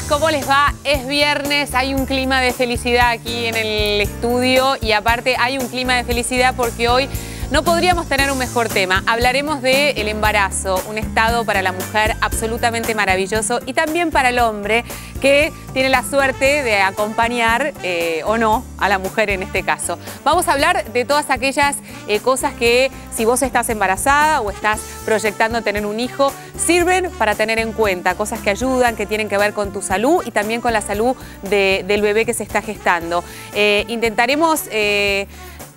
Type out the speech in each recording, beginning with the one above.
¿Cómo les va? Es viernes, hay un clima de felicidad aquí en el estudio y aparte hay un clima de felicidad porque hoy no podríamos tener un mejor tema. Hablaremos del embarazo, un estado para la mujer absolutamente maravilloso y también para el hombre que tiene la suerte de acompañar o no a la mujer en este caso. Vamos a hablar de todas aquellas cosas que si vos estás embarazada o estás proyectando tener un hijo, sirven para tener en cuenta, cosas que ayudan, que tienen que ver con tu salud y también con la salud del bebé que se está gestando. Intentaremos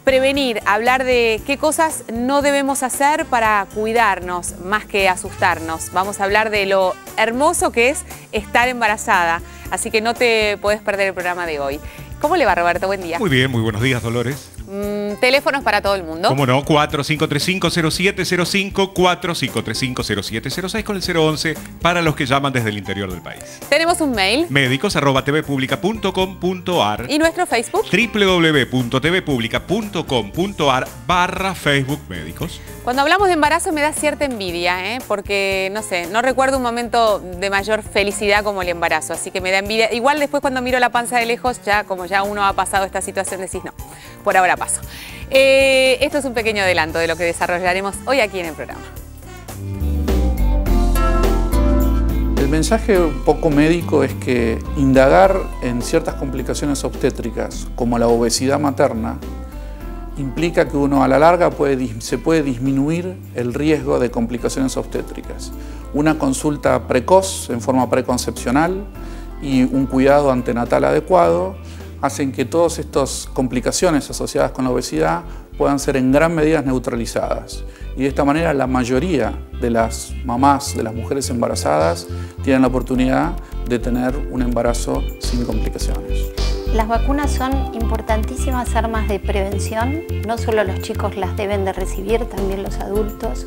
prevenir, hablar de qué cosas no debemos hacer para cuidarnos más que asustarnos. Vamos a hablar de lo hermoso que es estar embarazada, así que no te podés perder el programa de hoy. ¿Cómo le va, Roberto? Buen día. Muy bien, muy buenos días, Dolores. Teléfonos para todo el mundo. ¿Cómo no? 4535-0705, 4535-0706 con el 011 para los que llaman desde el interior del país. Tenemos un mail. Médicos@tvpublica.com.ar ¿Y nuestro Facebook? www.tvpublica.com.ar/Facebook Médicos. Cuando hablamos de embarazo me da cierta envidia, porque, no sé, no recuerdo un momento de mayor felicidad como el embarazo, así que me da envidia. Igual después cuando miro la panza de lejos, como ya uno ha pasado esta situación, decís, no, por ahora paso. Esto es un pequeño adelanto de lo que desarrollaremos hoy aquí en el programa. El mensaje un poco médico es que indagar en ciertas complicaciones obstétricas, como la obesidad materna, implica que uno a la larga se puede disminuir el riesgo de complicaciones obstétricas. Una consulta precoz en forma preconcepcional y un cuidado antenatal adecuado hacen que todas estas complicaciones asociadas con la obesidad puedan ser en gran medida neutralizadas. Y de esta manera la mayoría de las mamás, de las mujeres embarazadas, tienen la oportunidad de tener un embarazo sin complicaciones. Las vacunas son importantísimas armas de prevención, no solo los chicos las deben de recibir, también los adultos.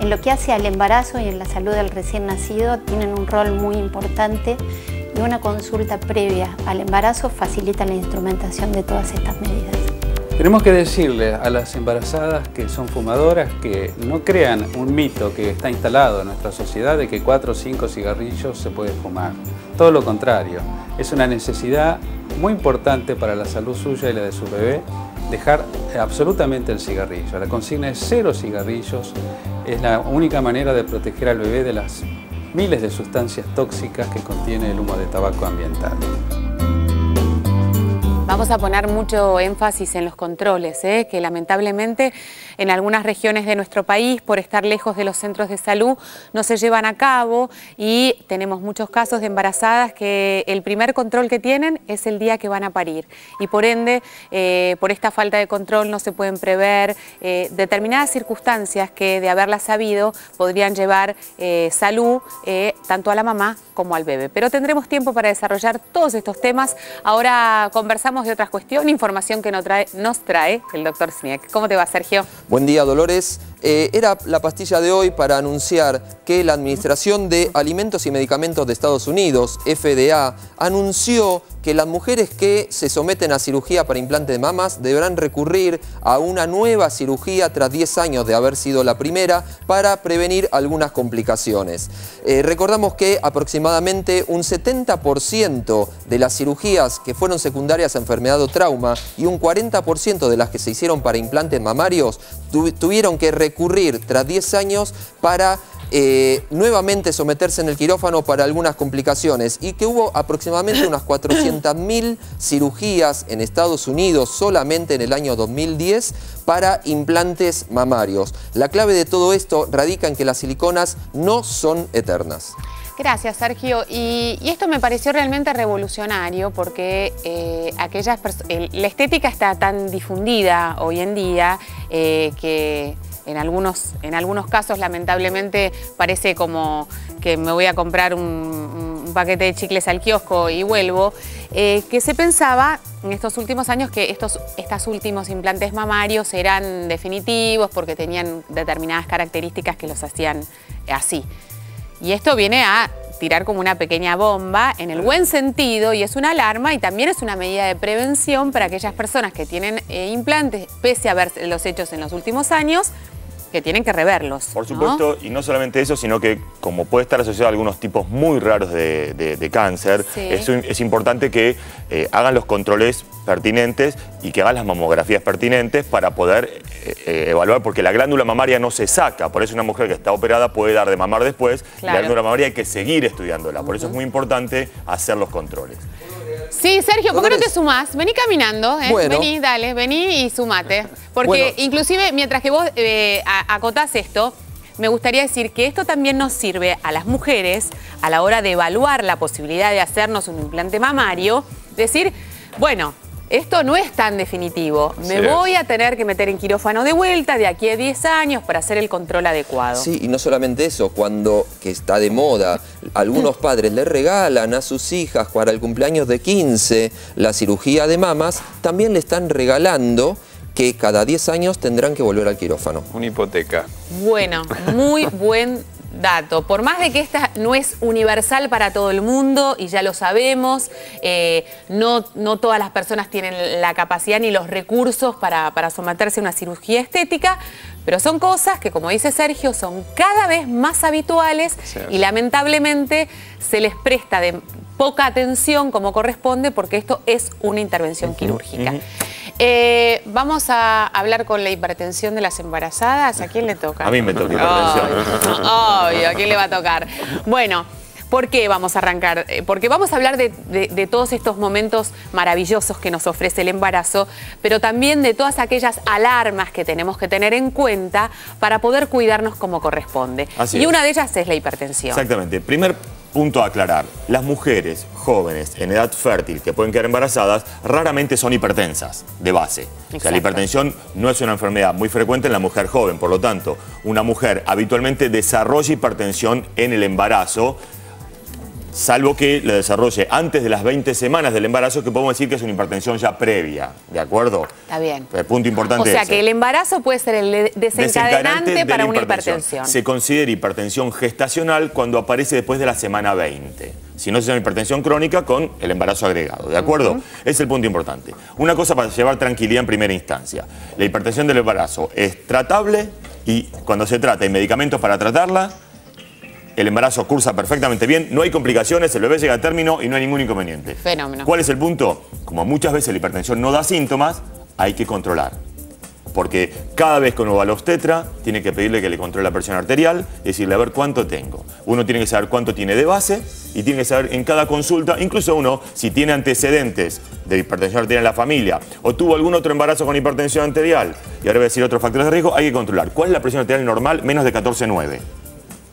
En lo que hace al embarazo y en la salud del recién nacido tienen un rol muy importante y una consulta previa al embarazo facilita la instrumentación de todas estas medidas. Tenemos que decirle a las embarazadas que son fumadoras que no crean un mito que está instalado en nuestra sociedad de que 4 o 5 cigarrillos se puede fumar. Todo lo contrario, es una necesidad muy importante para la salud suya y la de su bebé dejar absolutamente el cigarrillo. La consigna es 0 cigarrillos, es la única manera de proteger al bebé de las miles de sustancias tóxicas que contiene el humo de tabaco ambiental. Vamos a poner mucho énfasis en los controles, que lamentablemente en algunas regiones de nuestro país, por estar lejos de los centros de salud, no se llevan a cabo y tenemos muchos casos de embarazadas que el primer control que tienen es el día que van a parir y por ende, por esta falta de control no se pueden prever determinadas circunstancias que de haberlas sabido podrían llevar salud tanto a la mamá como al bebé. Pero tendremos tiempo para desarrollar todos estos temas. Ahora conversamos de otras cuestiones, información que nos trae el doctor Sniek. ¿Cómo te va, Sergio? Buen día, Dolores. Era la pastilla de hoy para anunciar que la Administración de Alimentos y Medicamentos de Estados Unidos, FDA, anunció que las mujeres que se someten a cirugía para implante de mamas deberán recurrir a una nueva cirugía tras 10 años de haber sido la primera para prevenir algunas complicaciones. Recordamos que aproximadamente un 70% de las cirugías que fueron secundarias a enfermedad o trauma y un 40% de las que se hicieron para implantes mamarios tuvieron que recurrir tras 10 años para nuevamente someterse en el quirófano para algunas complicaciones y que hubo aproximadamente unas 400.000 cirugías en Estados Unidos solamente en el año 2010 para implantes mamarios. La clave de todo esto radica en que las siliconas no son eternas. Gracias, Sergio. Y esto me pareció realmente revolucionario porque la estética está tan difundida hoy en día que en algunos casos, lamentablemente, parece como que me voy a comprar un paquete de chicles al kiosco y vuelvo, que se pensaba en estos últimos años que estos últimos implantes mamarios eran definitivos porque tenían determinadas características que los hacían así. Y esto viene a tirar como una pequeña bomba en el buen sentido y es una alarma y también es una medida de prevención para aquellas personas que tienen implantes, pese a haberlos hechos en los últimos años, que tienen que reverlos. Por supuesto, ¿no? Y no solamente eso, sino que como puede estar asociado a algunos tipos muy raros de cáncer, Sí. es importante que hagan los controles pertinentes y que hagan las mamografías pertinentes para poder evaluar, porque la glándula mamaria no se saca, por eso una mujer que está operada puede dar de mamar después, Claro. y la glándula mamaria hay que seguir estudiándola, por eso es muy importante hacer los controles. Sí, Sergio, ¿por qué no te sumás? Vení caminando, Bueno. Vení, dale, vení y sumate. Porque Bueno. inclusive, mientras que vos acotás esto, me gustaría decir que esto también nos sirve a las mujeres a la hora de evaluar la posibilidad de hacernos un implante mamario, decir, bueno, esto no es tan definitivo. Me Sí. voy a tener que meter en quirófano de vuelta de aquí a 10 años para hacer el control adecuado. Sí, y no solamente eso, cuando, que está de moda, algunos padres le regalan a sus hijas para el cumpleaños de 15 la cirugía de mamas, también le están regalando que cada 10 años tendrán que volver al quirófano. Una hipoteca. Bueno, muy buen dato. Por más de que esta no es universal para todo el mundo, y ya lo sabemos, no todas las personas tienen la capacidad ni los recursos para someterse a una cirugía estética, pero son cosas que, como dice Sergio, son cada vez más habituales y lamentablemente se les presta de poca atención como corresponde porque esto es una intervención quirúrgica. Vamos a hablar con la hipertensión de las embarazadas. ¿A quién le toca? A mí me toca hipertensión. Obvio, ¿a quién le va a tocar? Bueno, ¿por qué vamos a arrancar? Porque vamos a hablar de todos estos momentos maravillosos que nos ofrece el embarazo, pero también de todas aquellas alarmas que tenemos que tener en cuenta para poder cuidarnos como corresponde. Así y es. una de ellas es la hipertensión. Exactamente. Primer punto a aclarar. Las mujeres jóvenes en edad fértil que pueden quedar embarazadas raramente son hipertensas de base. O sea, Exacto. la hipertensión no es una enfermedad muy frecuente en la mujer joven. Por lo tanto, una mujer habitualmente desarrolla hipertensión en el embarazo, salvo que la desarrolle antes de las 20 semanas del embarazo, que podemos decir que es una hipertensión ya previa. ¿De acuerdo? Está bien. El punto importante O sea es que el embarazo puede ser el desencadenante de para la una hipertensión. Se considera hipertensión gestacional cuando aparece después de la semana 20. Si no, se llama hipertensión crónica con el embarazo agregado. ¿De acuerdo? Es el punto importante. Una cosa para llevar tranquilidad en primera instancia. La hipertensión del embarazo es tratable y cuando se trata de medicamentos para tratarla, el embarazo cursa perfectamente bien, no hay complicaciones, el bebé llega a término y no hay ningún inconveniente. Fenómeno. ¿Cuál es el punto? Como muchas veces la hipertensión no da síntomas, hay que controlar. Porque cada vez que uno va al obstetra, tiene que pedirle que le controle la presión arterial y decirle a ver cuánto tengo. Uno tiene que saber cuánto tiene de base y tiene que saber en cada consulta, incluso uno, si tiene antecedentes de hipertensión arterial en la familia o tuvo algún otro embarazo con hipertensión arterial, y ahora voy a decir otros factores de riesgo, hay que controlar. ¿Cuál es la presión arterial normal? Menos de 14,9.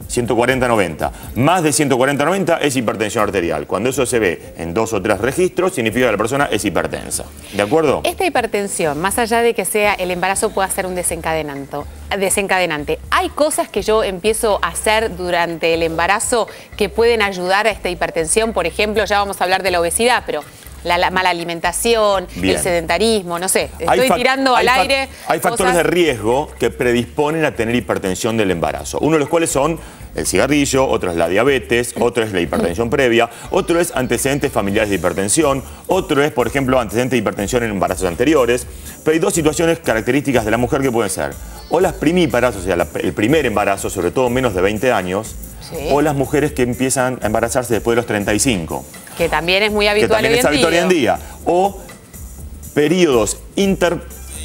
140-90. Más de 140-90 es hipertensión arterial. Cuando eso se ve en 2 o 3 registros, significa que la persona es hipertensa. ¿De acuerdo? Esta hipertensión, más allá de que sea el embarazo pueda ser un desencadenante, ¿hay cosas que yo empiezo a hacer durante el embarazo que pueden ayudar a esta hipertensión? Por ejemplo, ya vamos a hablar de la obesidad, pero la mala alimentación, Bien. el sedentarismo, no sé, estoy tirando al aire. Hay factores cosas. de riesgo que predisponen a tener hipertensión del embarazo. Uno de los cuales son el cigarrillo, otro es la diabetes, otro es la hipertensión previa, otro es antecedentes familiares de hipertensión, otro es, por ejemplo, antecedentes de hipertensión en embarazos anteriores. Pero hay dos situaciones características de la mujer que pueden ser o las primíparas, o sea, el primer embarazo, sobre todo menos de 20 años, Sí. o las mujeres que empiezan a embarazarse después de los 35. Que también es muy Que habitual también es habitual hoy en día. O periodos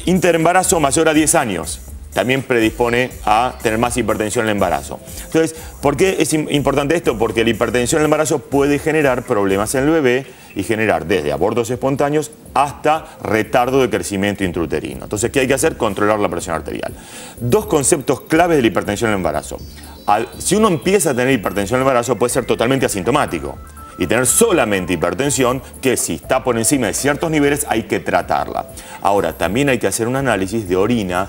interembarazo mayor a 10 años. También predispone a tener más hipertensión en el embarazo. Entonces, ¿por qué es importante esto? Porque la hipertensión en el embarazo puede generar problemas en el bebé y generar desde abortos espontáneos hasta retardo de crecimiento intrauterino. Entonces, ¿qué hay que hacer? Controlar la presión arterial. Dos conceptos claves de la hipertensión en el embarazo. Si uno empieza a tener hipertensión en el embarazo, puede ser totalmente asintomático y tener solamente hipertensión, que si está por encima de ciertos niveles hay que tratarla. Ahora, también hay que hacer un análisis de orina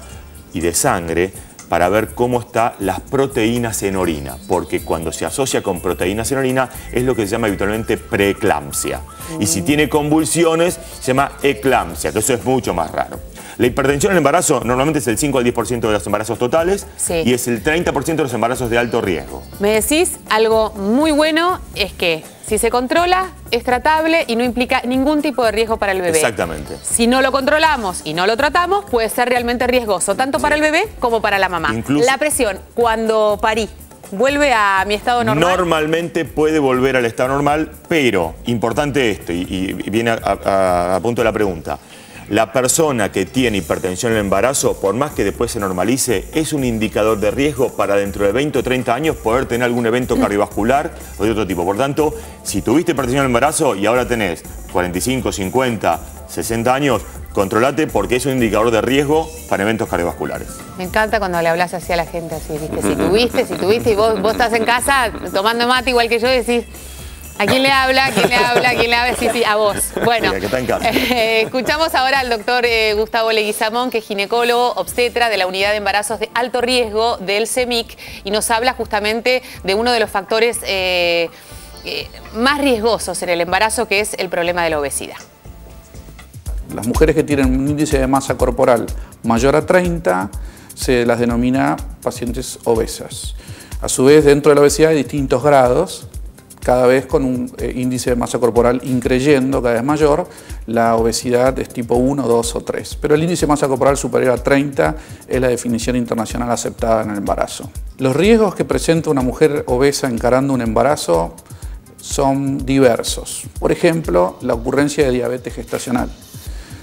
y de sangre para ver cómo están las proteínas en orina, porque cuando se asocia con proteínas en orina es lo que se llama habitualmente preeclampsia. Y si tiene convulsiones, se llama eclampsia, que eso es mucho más raro. La hipertensión en el embarazo normalmente es el 5 al 10% de los embarazos totales Sí. y es el 30% de los embarazos de alto riesgo. Me decís algo muy bueno, es que si se controla, es tratable y no implica ningún tipo de riesgo para el bebé. Exactamente. Si no lo controlamos y no lo tratamos, puede ser realmente riesgoso, tanto para el bebé como para la mamá. Incluso- La presión, cuando parí, ¿vuelve a mi estado normal? Normalmente puede volver al estado normal, pero, importante esto, y viene a punto de la pregunta, la persona que tiene hipertensión en el embarazo, por más que después se normalice, es un indicador de riesgo para dentro de 20 o 30 años poder tener algún evento cardiovascular o de otro tipo. Por tanto, si tuviste hipertensión en el embarazo y ahora tenés 45, 50, 60 años, controlate porque es un indicador de riesgo para eventos cardiovasculares. Me encanta cuando le hablas así a la gente, así, ¿viste? Si tuviste, y vos estás en casa tomando mate igual que yo, decís, ¿a quién le habla? ¿A quién le habla? ¿A quién le habla? Sí, sí, a vos. Bueno, Que está en casa. Escuchamos ahora al doctor Gustavo Leguizamón, que es ginecólogo obstetra de la Unidad de Embarazos de Alto Riesgo del CEMIC, y nos habla justamente de uno de los factores más riesgosos en el embarazo, que es el problema de la obesidad. Las mujeres que tienen un índice de masa corporal mayor a 30 se las denomina pacientes obesas. A su vez, dentro de la obesidad hay distintos grados, cada vez con un índice de masa corporal increyendo cada vez mayor. La obesidad es tipo 1, 2 o 3. Pero el índice de masa corporal superior a 30 es la definición internacional aceptada en el embarazo. Los riesgos que presenta una mujer obesa encarando un embarazo son diversos. Por ejemplo, la ocurrencia de diabetes gestacional.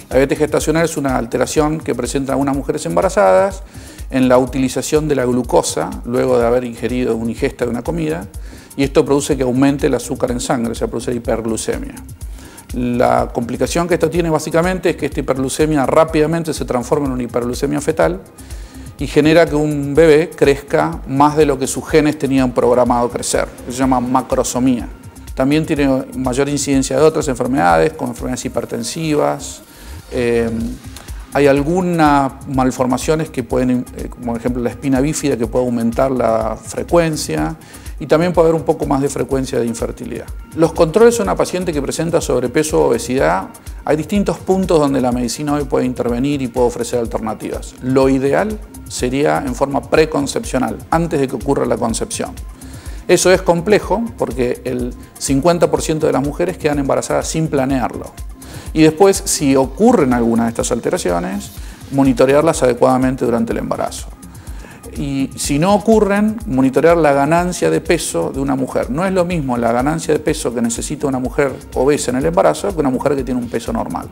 La diabetes gestacional es una alteración que presentan algunas mujeres embarazadas en la utilización de la glucosa luego de haber ingerido una ingesta de una comida, y esto produce que aumente el azúcar en sangre, se produce hiperglucemia. La complicación que esto tiene básicamente es que esta hiperglucemia rápidamente se transforma en una hiperglucemia fetal y genera que un bebé crezca más de lo que sus genes tenían programado crecer. Se llama macrosomía. También tiene mayor incidencia de otras enfermedades, como enfermedades hipertensivas. Hay algunas malformaciones que pueden, como por ejemplo la espina bífida, que puede aumentar la frecuencia, y también puede haber un poco más de frecuencia de infertilidad. Los controles de una paciente que presenta sobrepeso o obesidad, hay distintos puntos donde la medicina hoy puede intervenir y puede ofrecer alternativas. Lo ideal sería en forma preconcepcional, antes de que ocurra la concepción. Eso es complejo porque el 50% de las mujeres quedan embarazadas sin planearlo. Y después, si ocurren algunas de estas alteraciones, monitorearlas adecuadamente durante el embarazo. Y si no ocurren, monitorear la ganancia de peso de una mujer. No es lo mismo la ganancia de peso que necesita una mujer obesa en el embarazo que una mujer que tiene un peso normal.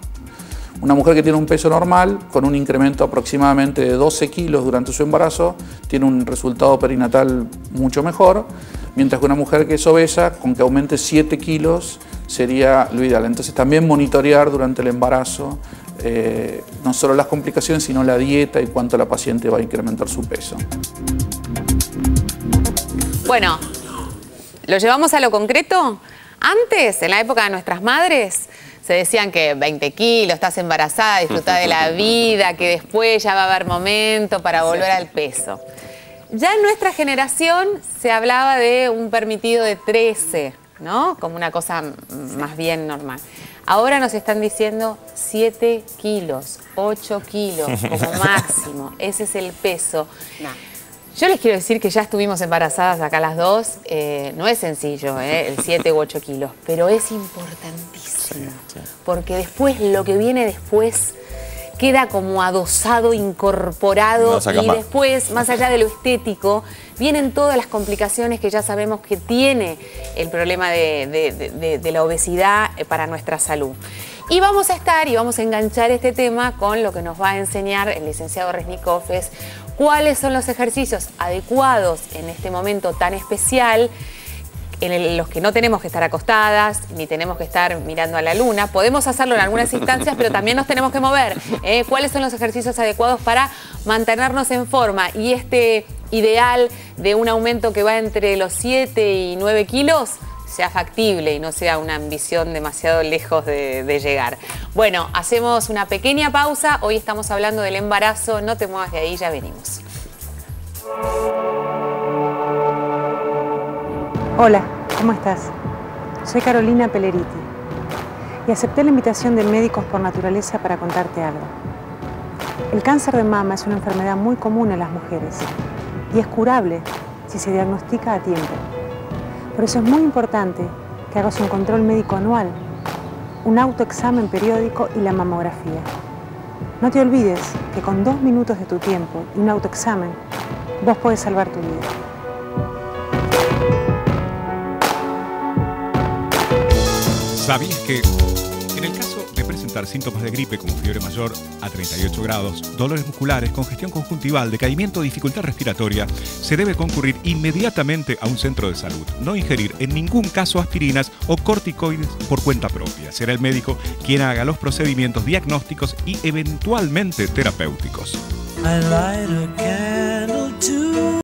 Una mujer que tiene un peso normal, con un incremento aproximadamente de 12 kilos durante su embarazo, tiene un resultado perinatal mucho mejor, mientras que una mujer que es obesa, con que aumente 7 kilos, sería lo ideal. Entonces también monitorear durante el embarazo no solo las complicaciones, sino la dieta y cuánto la paciente va a incrementar su peso. Bueno, ¿lo llevamos a lo concreto? Antes, en la época de nuestras madres, se decían que 20 kilos, estás embarazada, disfrutá de la vida, que después ya va a haber momento para volver al peso. Ya en nuestra generación se hablaba de un permitido de 13, ¿no? Como una cosa más bien normal. Ahora nos están diciendo 7 kilos, 8 kilos como máximo. Ese es el peso. No. Yo les quiero decir que ya estuvimos embarazadas acá las dos. No es sencillo, el 7 u 8 kilos, pero es importantísimo. Porque después, lo que viene después, queda como adosado, incorporado, y después, más allá de lo estético, vienen todas las complicaciones que ya sabemos que tiene el problema de la obesidad para nuestra salud. Y vamos a enganchar este tema con lo que nos va a enseñar el licenciado Resnikov, es cuáles son los ejercicios adecuados en este momento tan especial, en los que no tenemos que estar acostadas, ni tenemos que estar mirando a la luna. Podemos hacerlo en algunas instancias, pero también nos tenemos que mover. ¿Cuáles son los ejercicios adecuados para mantenernos en forma? Y este ideal de un aumento que va entre los 7 y 9 kilos sea factible y no sea una ambición demasiado lejos de llegar. Bueno, hacemos una pequeña pausa. Hoy estamos hablando del embarazo. No te muevas de ahí, ya venimos. Hola, ¿cómo estás? Soy Carolina Pelleriti y acepté la invitación de Médicos por Naturaleza para contarte algo. El cáncer de mama es una enfermedad muy común en las mujeres y es curable si se diagnostica a tiempo. Por eso es muy importante que hagas un control médico anual, un autoexamen periódico y la mamografía. No te olvides que con 2 minutos de tu tiempo y un autoexamen, vos podés salvar tu vida. ¿Sabías que en el caso de presentar síntomas de gripe como fiebre mayor a 38 grados, dolores musculares, congestión conjuntival, decaimiento o dificultad respiratoria, se debe concurrir inmediatamente a un centro de salud? No ingerir en ningún caso aspirinas o corticoides por cuenta propia. Será el médico quien haga los procedimientos diagnósticos y eventualmente terapéuticos.